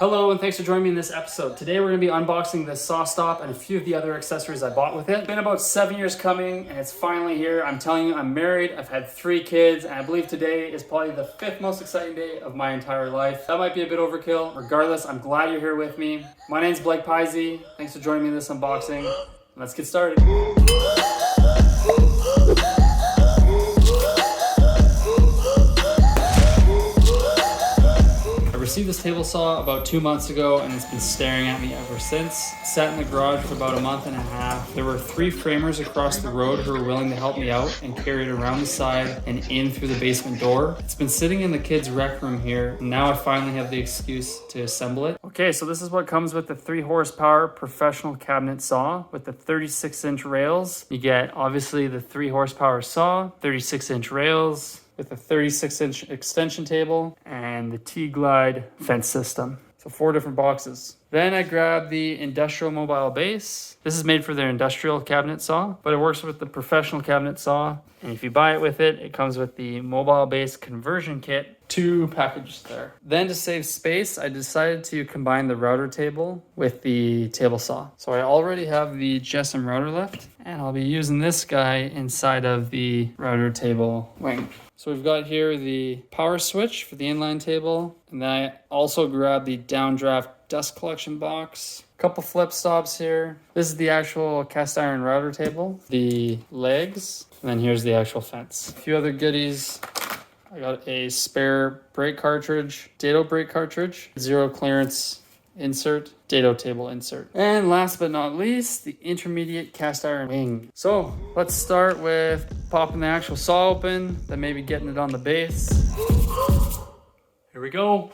Hello and thanks for joining me in this episode. Today we're going to be unboxing the SawStop and a few of the other accessories I bought with it. It's been about 7 years coming and it's finally here. I'm telling you, I'm married, I've had 3 kids, and I believe today is probably the 5th most exciting day of my entire life. That might be a bit overkill. Regardless, I'm glad you're here with me. My name's Blake Pisey. Thanks for joining me in this unboxing. Let's get started. I received this table saw about 2 months ago and it's been staring at me ever since. Sat in the garage for about a month and a half. There were 3 framers across the road who were willing to help me out and carry it around the side and in through the basement door. It's been sitting in the kids' rec room here, and now I finally have the excuse to assemble it. Okay, so this is what comes with the 3 horsepower professional cabinet saw with the 36-inch rails. You get obviously the 3 horsepower saw, 36-inch rails, with a 36-inch extension table and the T-Glide fence system. So 4 different boxes. Then I grabbed the industrial mobile base. This is made for their industrial cabinet saw, but it works with the professional cabinet saw. And if you buy it with it, it comes with the mobile base conversion kit, 2 packages there. Then to save space, I decided to combine the router table with the table saw. So I already have the GSM router left, and I'll be using this guy inside of the router table wing. So we've got here the power switch for the inline table, and then I also grabbed the downdraft dust collection box. Couple flip stops here. This is the actual cast iron router table, the legs, and then here's the actual fence. A few other goodies. I got a spare brake cartridge, dado brake cartridge, 0 clearance insert, dado table insert. And last but not least, the intermediate cast iron wing. So let's start with popping the actual saw open, then maybe getting it on the base. Here we go.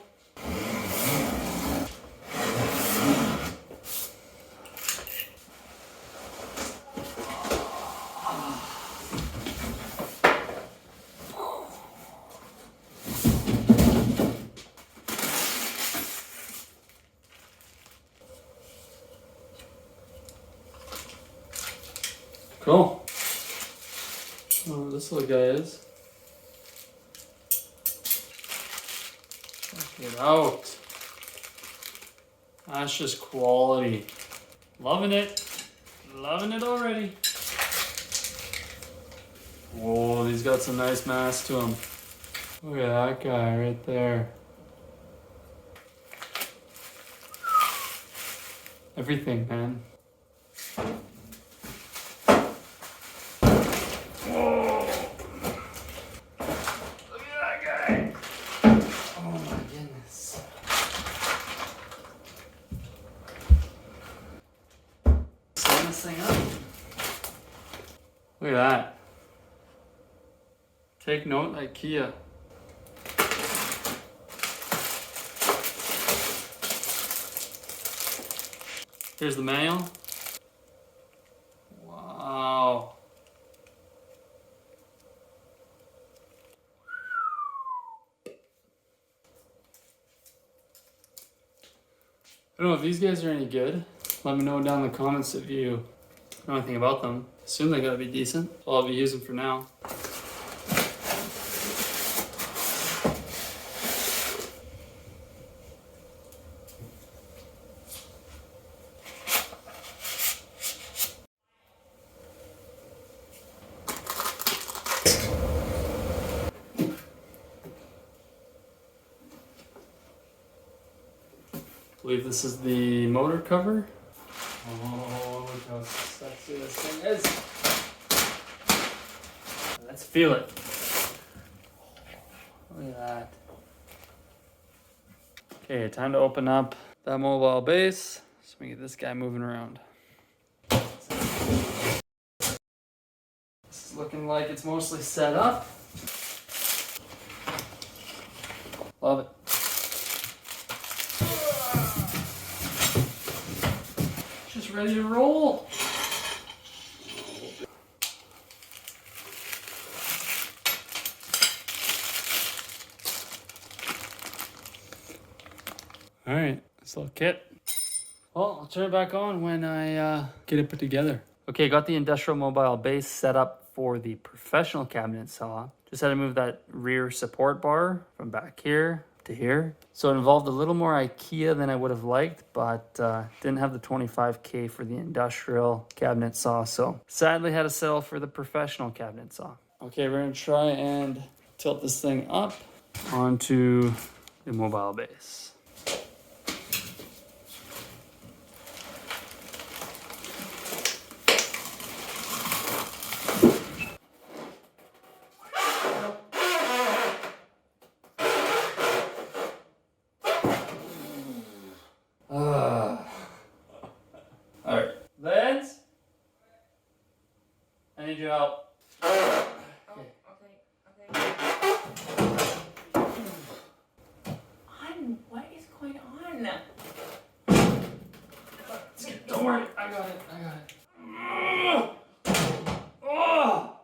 Cool. Oh, this little guy is. Check it out. That's just quality. Loving it. Loving it already. Whoa, he's got some nice mass to him. Look at that guy right there. Everything, man. Look at that. Take note, IKEA. Here's the manual. Wow. I don't know if these guys are any good. Let me know down in the comments if you know anything about them. Assume they gotta be decent. So I'll be using for now. I believe this is the motor cover. Oh, look how sexy this thing is. Let's feel it. Look at that. Okay, time to open up that mobile base so we get this guy moving around. This is looking like it's mostly set up. Love it. Just ready to roll. All right, this little kit. Well, I'll turn it back on when I get it put together. Okay, got the industrial mobile base set up for the professional cabinet saw. Just had to move that rear support bar from back here to here. So it involved a little more IKEA than I would have liked, but didn't have the 25K for the industrial cabinet saw. So sadly had to settle for the professional cabinet saw. Okay, we're gonna try and tilt this thing up onto the mobile base. All right, Lance, I need your help. Okay. What is going on? Don't worry, I got it. Oh!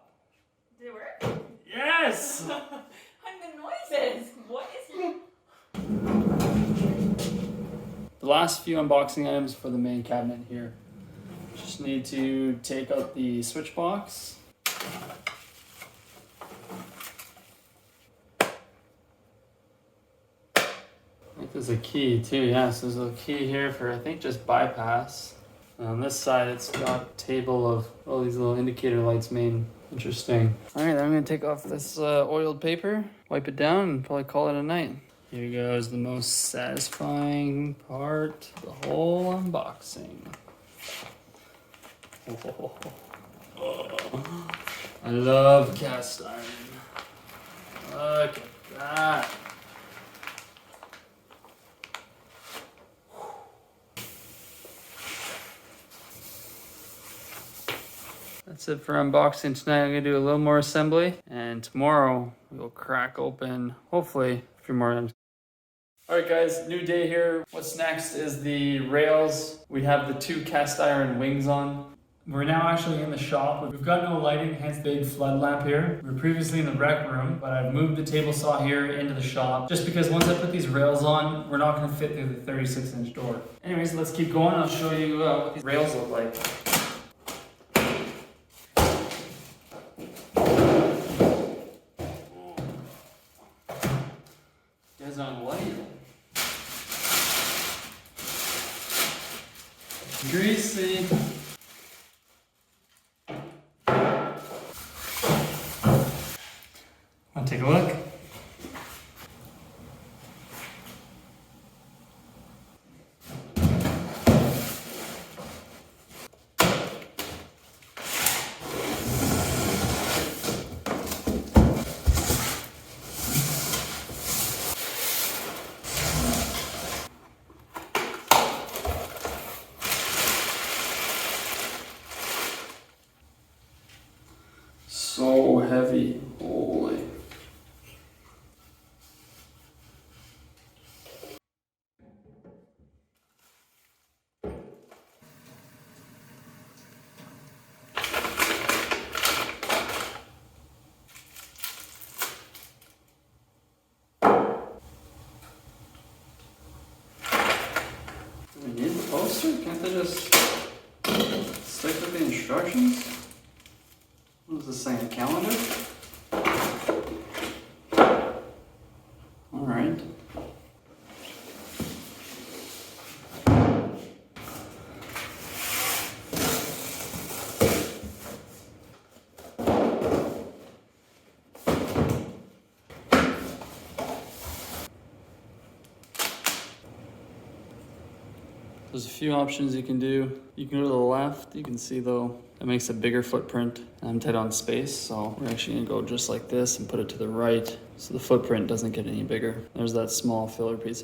Did it work? Yes! And the noises. What is your... The last few unboxing items for the main cabinet here. Just need to take out the switch box. I think there's a key too, yes, there's a key here for I think just bypass. And on this side it's got a table of all these little indicator lights made. Interesting. Alright, I'm gonna take off this oiled paper, wipe it down, and probably call it a night. Here goes the most satisfying part of the whole unboxing. I love cast iron. Look at that. That's it for unboxing tonight. I'm gonna do a little more assembly, and tomorrow we'll crack open, hopefully, a few more items. All right, guys, new day here. What's next is the rails. We have the 2 cast iron wings on. We're now actually in the shop. We've got no lighting, hence the big flood lamp here. We were previously in the rec room, but I've moved the table saw here into the shop just because once I put these rails on, we're not gonna fit through the 36-inch door. Anyways, let's keep going. I'll show you what these rails look like. Guys on light. Greasy. Want to take a look? So heavy, holy. Do we need the poster? Can't they just stick with the instructions? What does this say, a calendar? All right. There's a few options you can do. You can go to the left. You can see though, that makes a bigger footprint. I'm tight on space, so we're actually gonna go just like this and put it to the right so the footprint doesn't get any bigger. There's that small filler piece.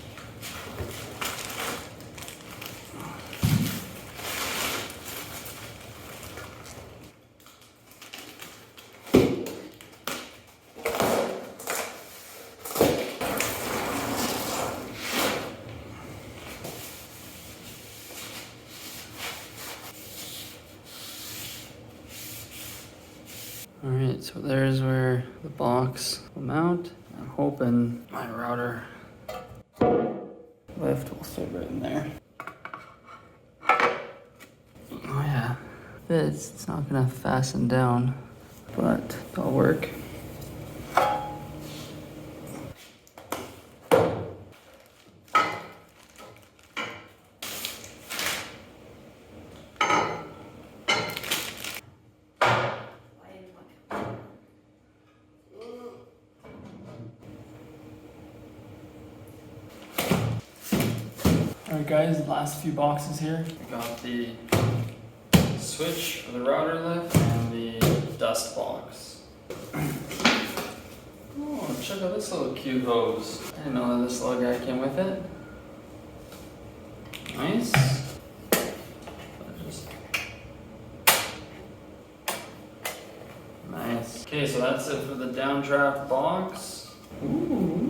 All right, so there's where the box will mount. I'm hoping my router lift will fit right in there. Oh yeah, it's not gonna fasten down, but that'll work. Alright guys, last few boxes here. We got the switch for the router lift and the dust box. Oh, check out this little cute hose. I didn't know that this little guy came with it. Nice. Nice. Okay, so that's it for the downdraft box. Ooh.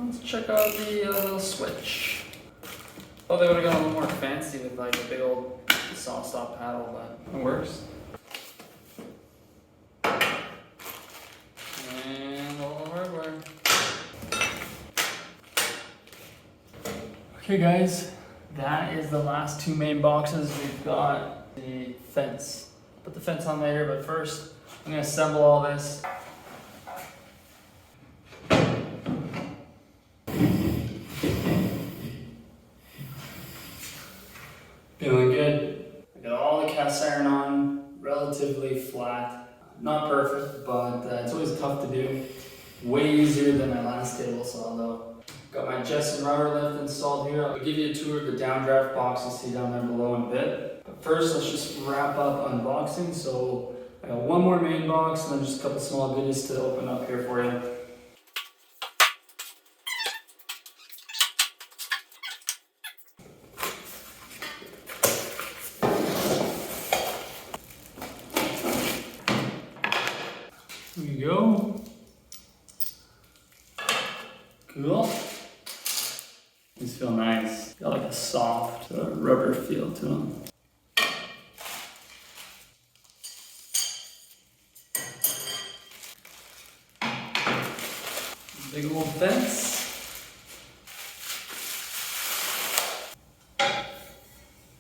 Let's check out the little switch. Oh, they would have gone a little more fancy with like a big old SawStop paddle, but it works. And all the hardware. Okay guys, that is the last two main boxes. We've got the fence. Put the fence on later, but first I'm gonna assemble all this. Feeling good. I got all the cast iron on, relatively flat. Not perfect, but it's always tough to do. Way easier than my last table saw though. Got my Jetson router lift installed here. I'll give you a tour of the downdraft box you'll see down there below in a bit. But first, let's just wrap up unboxing. So I got one more main box and then just a couple small goodies to open up here for you. Here we go. Cool. These feel nice. Got like a soft rubber feel to them. Big old fence.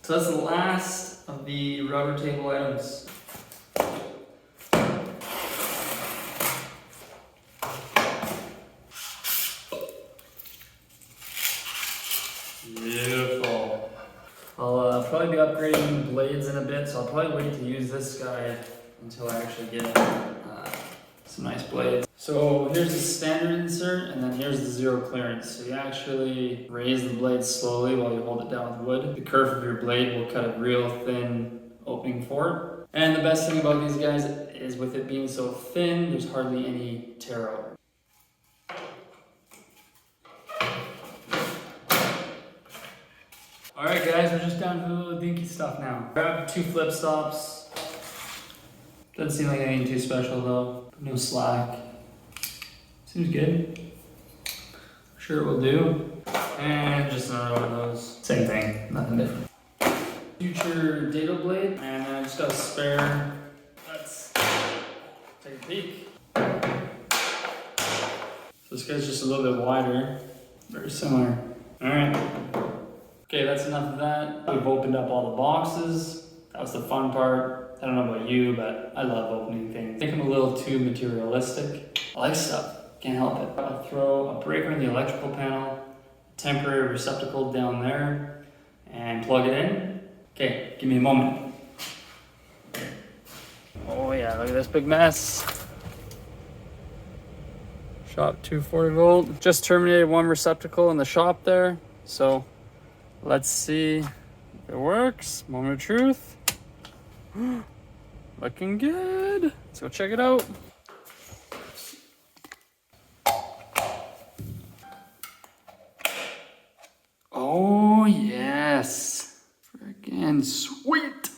So that's the last of the router table items. Beautiful. I'll probably be upgrading blades in a bit, so I'll probably wait to use this guy until I actually get some nice blades. So here's the standard insert, and then here's the zero clearance. So you actually raise the blade slowly while you hold it down with wood. The curve of your blade will cut a real thin opening for it. And the best thing about these guys is with it being so thin, there's hardly any tear out. Alright guys, we're just down to the little dinky stuff now. Grab two flip stops. Doesn't seem like anything too special though. No slack. Seems good. Sure it will do. And just another one of those. Same thing, nothing different. Future dado blade, and I just got a spare. Let's take a peek. So this guy's just a little bit wider. Very similar. Alright. Okay, that's enough of that. We've opened up all the boxes. That was the fun part. I don't know about you, but I love opening things. I think I'm a little too materialistic. I like stuff, can't help it. I'll throw a breaker in the electrical panel, a temporary receptacle down there, and plug it in. Okay, give me a moment. Oh yeah, look at this big mess. Shop 240 volt. Just terminated one receptacle in the shop there, so let's see if it works. Moment of truth. Looking good. Let's go check it out. Oh yes. Freaking sweet.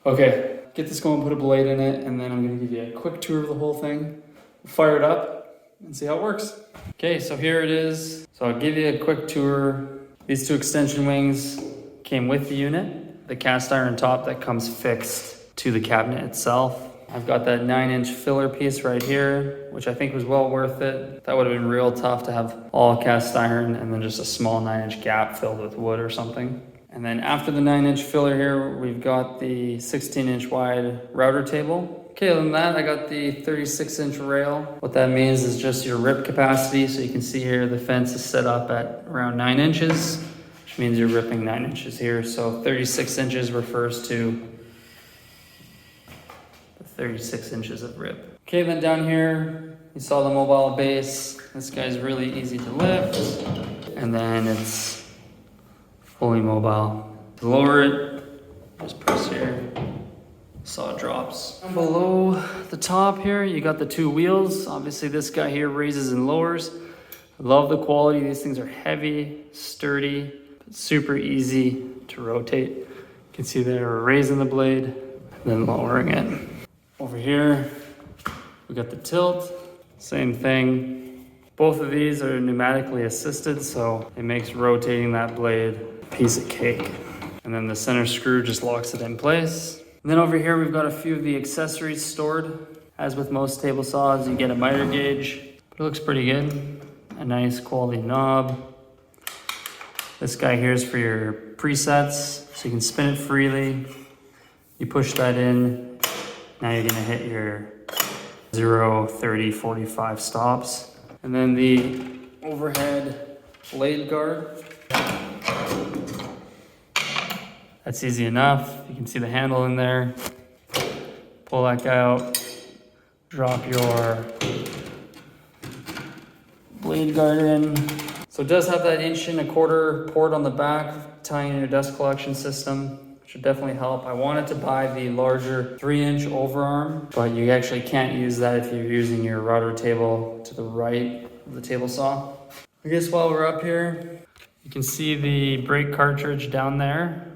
Okay, get this going, put a blade in it, and then I'm gonna give you a quick tour of the whole thing. Fire it up and see how it works. Okay, so here it is. So I'll give you a quick tour. These two extension wings came with the unit. The cast iron top that comes fixed to the cabinet itself. I've got that 9-inch filler piece right here, which I think was well worth it. That would have been real tough to have all cast iron and then just a small 9-inch gap filled with wood or something. And then after the 9-inch filler here, we've got the 16-inch wide router table. Okay, other than that, I got the 36-inch rail. What that means is just your rip capacity. So you can see here, the fence is set up at around 9 inches, which means you're ripping 9 inches here. So 36 inches refers to the 36 inches of rip. Okay, then down here, you saw the mobile base. This guy's really easy to lift. And then it's fully mobile. To lower it, just press here. Saw drops. Down below the top here, you got the two wheels. Obviously this guy here raises and lowers. I love the quality. These things are heavy, sturdy, but super easy to rotate. You can see there we're raising the blade and then lowering it. Over here, we got the tilt, same thing. Both of these are pneumatically assisted, so it makes rotating that blade a piece of cake. And then the center screw just locks it in place. And then over here, we've got a few of the accessories stored. As with most table saws, you get a miter gauge, but it looks pretty good. A nice quality knob. This guy here is for your presets, so you can spin it freely. You push that in, now you're gonna hit your 0, 30, 45 stops. And then the overhead blade guard. That's easy enough. You can see the handle in there. Pull that guy out, drop your blade guard in. So it does have that 1.25" port on the back, tying in your dust collection system, which should definitely help. I wanted to buy the larger 3-inch overarm, but you actually can't use that if you're using your router table to the right of the table saw. I guess while we're up here, you can see the brake cartridge down there.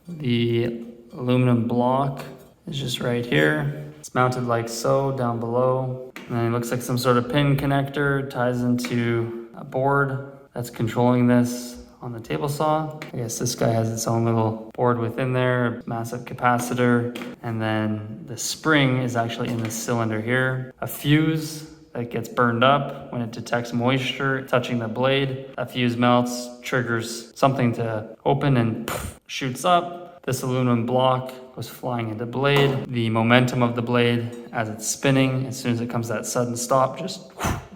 The aluminum block is just right here. It's mounted like so down below. And then it looks like some sort of pin connector ties into a board that's controlling this on the table saw. I guess this guy has its own little board within there, massive capacitor. And then the spring is actually in the cylinder here. A fuse that gets burned up when it detects moisture touching the blade. That fuse melts, triggers something to open and shoots up. This aluminum block goes flying into blade. The momentum of the blade as it's spinning, as soon as it comes to that sudden stop, just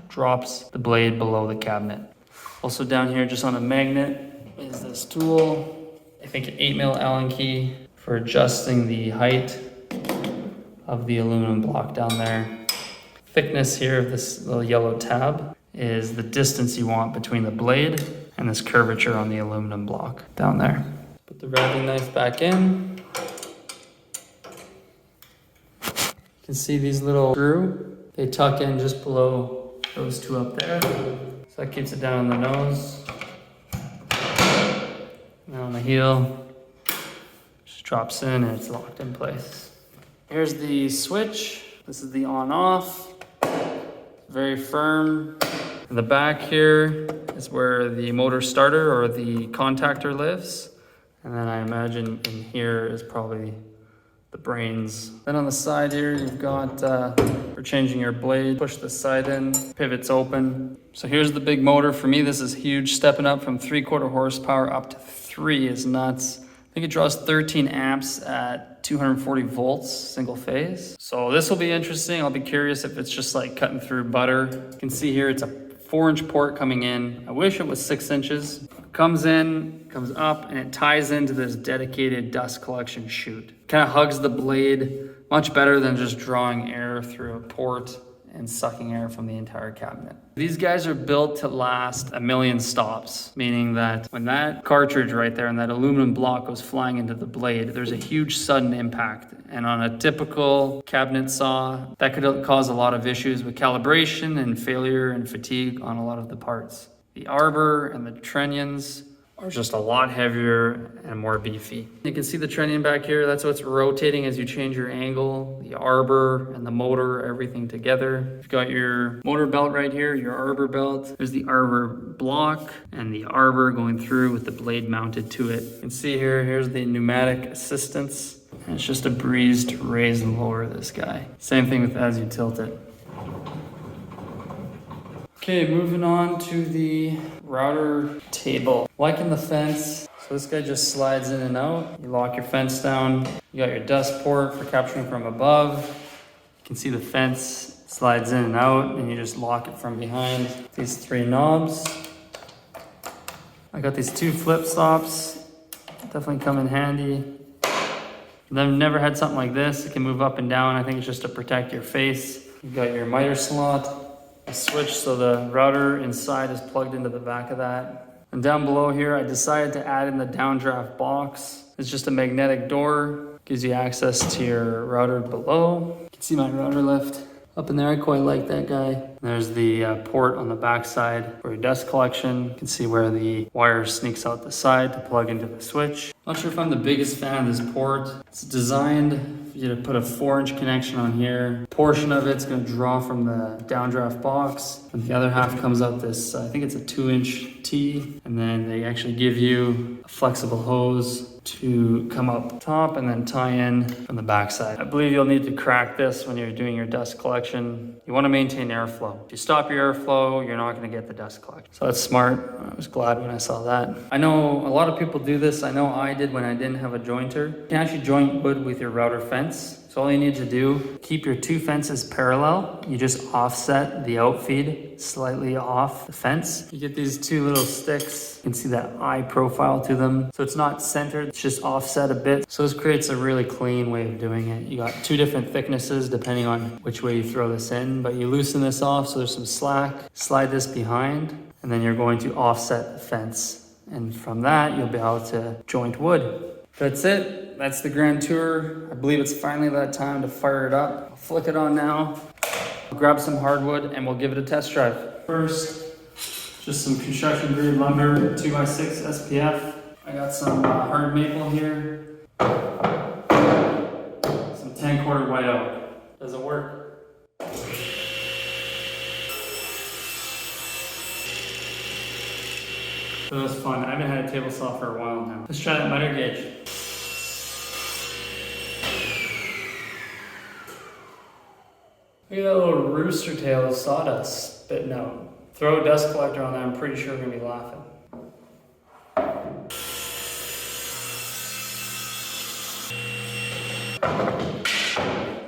drops the blade below the cabinet. Also down here, just on a magnet, is this tool. I think an 8mm Allen key for adjusting the height of the aluminum block down there. Thickness here of this little yellow tab is the distance you want between the blade and this curvature on the aluminum block down there. Put the routing knife back in. You can see these little screws. They tuck in just below those two up there. So that keeps it down on the nose. Now on the heel, just drops in and it's locked in place. Here's the switch. This is the on-off. Very firm. In the back here is where the motor starter or the contactor lives. And then I imagine in here is probably the brains. Then on the side here, you've got, for changing your blade, push the side in, pivots open. So here's the big motor. For me, this is huge. Stepping up from 3/4 horsepower up to 3 is nuts. I think it draws 13 amps at 240 volts, single phase. So this will be interesting. I'll be curious if it's just like cutting through butter. You can see here, it's a 4-inch port coming in. I wish it was 6 inches. It comes in, comes up, and it ties into this dedicated dust collection chute. Kind of hugs the blade, much better than just drawing air through a port and sucking air from the entire cabinet. These guys are built to last 1,000,000 stops, meaning that when that cartridge right there and that aluminum block goes flying into the blade, there's a huge sudden impact. And on a typical cabinet saw, that could cause a lot of issues with calibration and failure and fatigue on a lot of the parts. The arbor and the trunnions are just a lot heavier and more beefy. You can see the trunnion back here. That's what's rotating as you change your angle. The arbor and the motor, everything together. You've got your motor belt right here, your arbor belt. There's the arbor block and the arbor going through with the blade mounted to it. You can see here, here's the pneumatic assistance. And it's just a breeze to raise and lower this guy. Same thing with as you tilt it. Okay, moving on to the router table. Liking the fence, so this guy just slides in and out. You lock your fence down. You got your dust port for capturing from above. You can see the fence slides in and out, and you just lock it from behind. These 3 knobs. I got these 2 flip stops. Definitely come in handy. I've never had something like this. It can move up and down. I think it's just to protect your face. You've got your miter slot, a switch so the router inside is plugged into the back of that. And down below here, I decided to add in the downdraft box. It's just a magnetic door, gives you access to your router below. You can see my router lift up in there. I quite like that guy. There's the port on the back side for your dust collection. You can see where the wire sneaks out the side to plug into the switch. Not sure if I'm the biggest fan of this port. It's designed for you to put a 4-inch connection on here. A portion of it's going to draw from the downdraft box, and the other half comes out this, I think it's a 2-inch T, and then they actually give you a flexible hose to come up top and then tie in from the back side. I believe you'll need to crack this when you're doing your dust collection. You want to maintain airflow. If you stop your airflow, you're not going to get the dust collection. So that's smart. I was glad when I saw that. I know a lot of people do this. I know I did when I didn't have a jointer. You can actually joint wood with your router fence. So all you need to do, keep your 2 fences parallel. You just offset the outfeed slightly off the fence. You get these 2 little sticks. You can see that eye profile to them. So it's not centered, it's just offset a bit. So this creates a really clean way of doing it. You got 2 different thicknesses depending on which way you throw this in, but you loosen this off so there's some slack. Slide this behind, and then you're going to offset the fence. And from that, you'll be able to joint wood. That's it. That's the grand tour. I believe it's finally that time to fire it up. I'll flick it on now. I'll grab some hardwood and we'll give it a test drive. First, just some construction grade lumber, 2x6 SPF. I got some hard maple here. Some 10-quarter white oak. Does it work? So it was fun. I haven't had a table saw for a while now. Let's try that miter gauge. Look at that little rooster tail of sawdust spitting out. Throw a dust collector on that, I'm pretty sure we're gonna be laughing.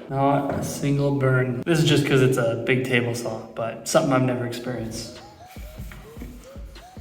Not a single burn. This is just because it's a big table saw, but something I've never experienced.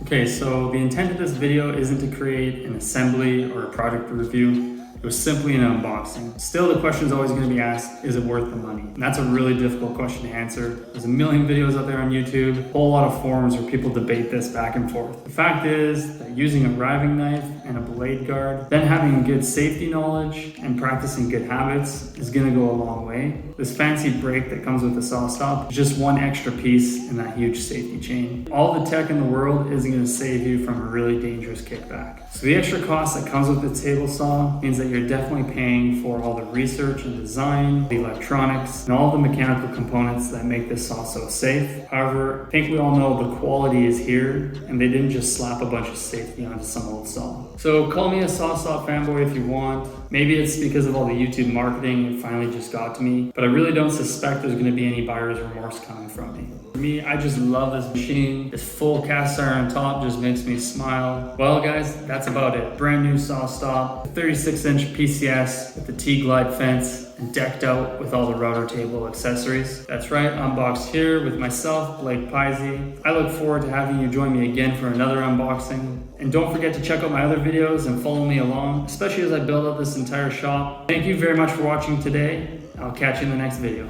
Okay, so the intent of this video isn't to create an assembly or a project review. It was simply an unboxing. Still, the question is always going to be asked, is it worth the money? And that's a really difficult question to answer. There's a million videos out there on YouTube, a whole lot of forums where people debate this back and forth. The fact is that using a riving knife and a blade guard, then having good safety knowledge and practicing good habits is going to go a long way. This fancy brake that comes with the SawStop is just one extra piece in that huge safety chain. All the tech in the world isn't going to save you from a really dangerous kickback. So the extra cost that comes with the table saw means that you're definitely paying for all the research and design, the electronics, and all the mechanical components that make this saw so safe. However, I think we all know the quality is here, and they didn't just slap a bunch of safety onto some old saw. So call me a SawStop fanboy if you want. Maybe it's because of all the YouTube marketing, it finally just got to me, but I really don't suspect there's going to be any buyer's remorse coming from me. For me, I just love this machine. This full cast iron on top just makes me smile. Well guys, that's about it. Brand new SawStop, 36-inch PCS with the T-glide fence and decked out with all the router table accessories. That's right, unboxed here with myself, Blake Pisey. I look forward to having you join me again for another unboxing. And don't forget to check out my other videos and follow me along, especially as I build up this entire shop. Thank you very much for watching today. I'll catch you in the next video.